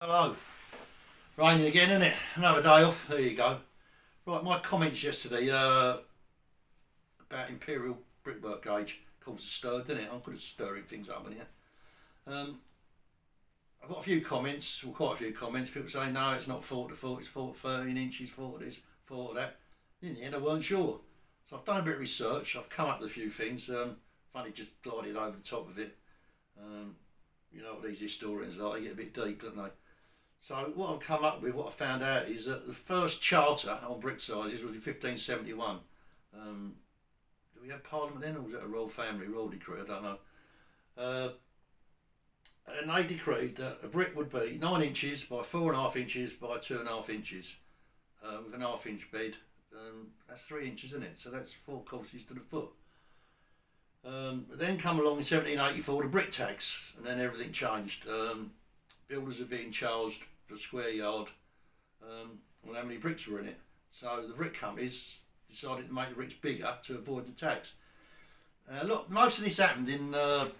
Hello. Raining again, isn't it? Another day off. There you go. Right, my comments yesterday about Imperial brickwork gauge caused a stir, didn't it? I'm good at stirring things up in here. Um, I've got a few comments, well, quite a few comments. People saying no, it's not 4 to 4, it's 4 to 13 inches, 4 to this, 4 to that. In the end, I weren't sure. So I've done a bit of research. I've come up with a few things. Funny, just glided over the top of it. Um, you know what these historians are, they get a bit deep, don't they? So what I've come up with, what I found out is that the first charter on brick sizes was in 1571. Do we have Parliament then, or was it a royal family, royal decree? I don't know. Uh, and they decreed that a brick would be 9 inches by 4.5 inches by 2.5 inches, with an half-inch bed. That's 3 inches, isn't it? So that's 4 courses to the foot. Then come along in 1784 the brick tax, and then everything changed. Builders are being charged per square yard on how many bricks were in it. So the brick companies decided to make the bricks bigger to avoid the tax. Look, most of this happened in the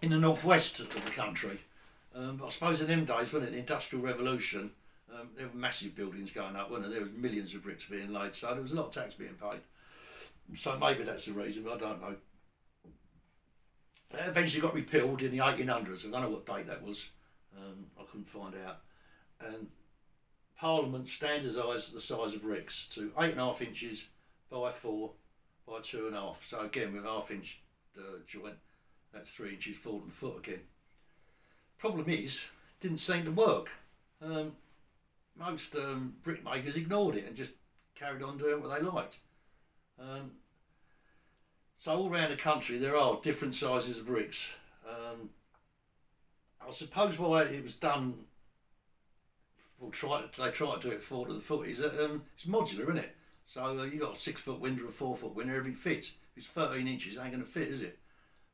northwest of the country, but I suppose in them days, when it the Industrial Revolution, there were massive buildings going up, weren't there? There was millions of bricks being laid, so there was a lot of tax being paid. So maybe that's the reason, but I don't know. It eventually got repealed in the 1800s. I don't know what date that was. I couldn't find out. And Parliament standardised the size of bricks to 8.5 inches by 4 by 2.5. So again, with half-inch joint, that's 3 inches forward and foot again. Problem is, it didn't seem to work. Most brickmakers ignored it and just carried on doing what they liked. So all around the country there are different sizes of bricks. I suppose why it was done, they try to do it 4 to the foot, is that it's modular, isn't it? So you got a 6 foot window, a 4 foot window, everything fits. If it's 13 inches, it ain't going to fit, is it?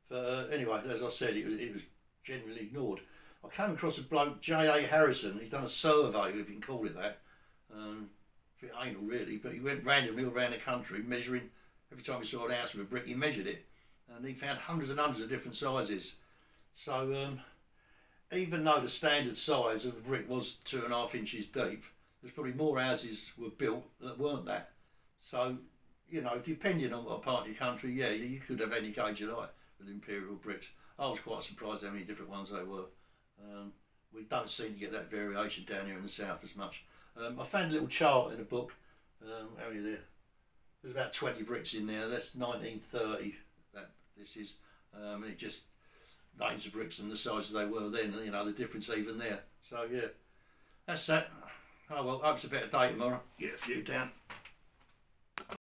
But anyway, as I said, it was generally ignored. I came across a bloke, J.A. Harrison. He'd done a survey, if you can call it that. It ain't really, but he went randomly all around the country measuring. Every time he saw an house with a brick, he measured it, and he found hundreds and hundreds of different sizes. So even though the standard size of a brick was 2.5 inches deep, there's probably more houses were built that weren't that. So, you know, depending on what part of your country, yeah, you could have any gauge you like with Imperial bricks. I was quite surprised how many different ones there were. We don't seem to get that variation down here in the south as much. I found a little chart in a book. How many there? There's about 20 bricks in there. That's 1930. That this is, and it just names the bricks and the sizes they were then. You know the difference even there. So yeah, that's that. Oh well, hope it's a better day tomorrow. Get a few down.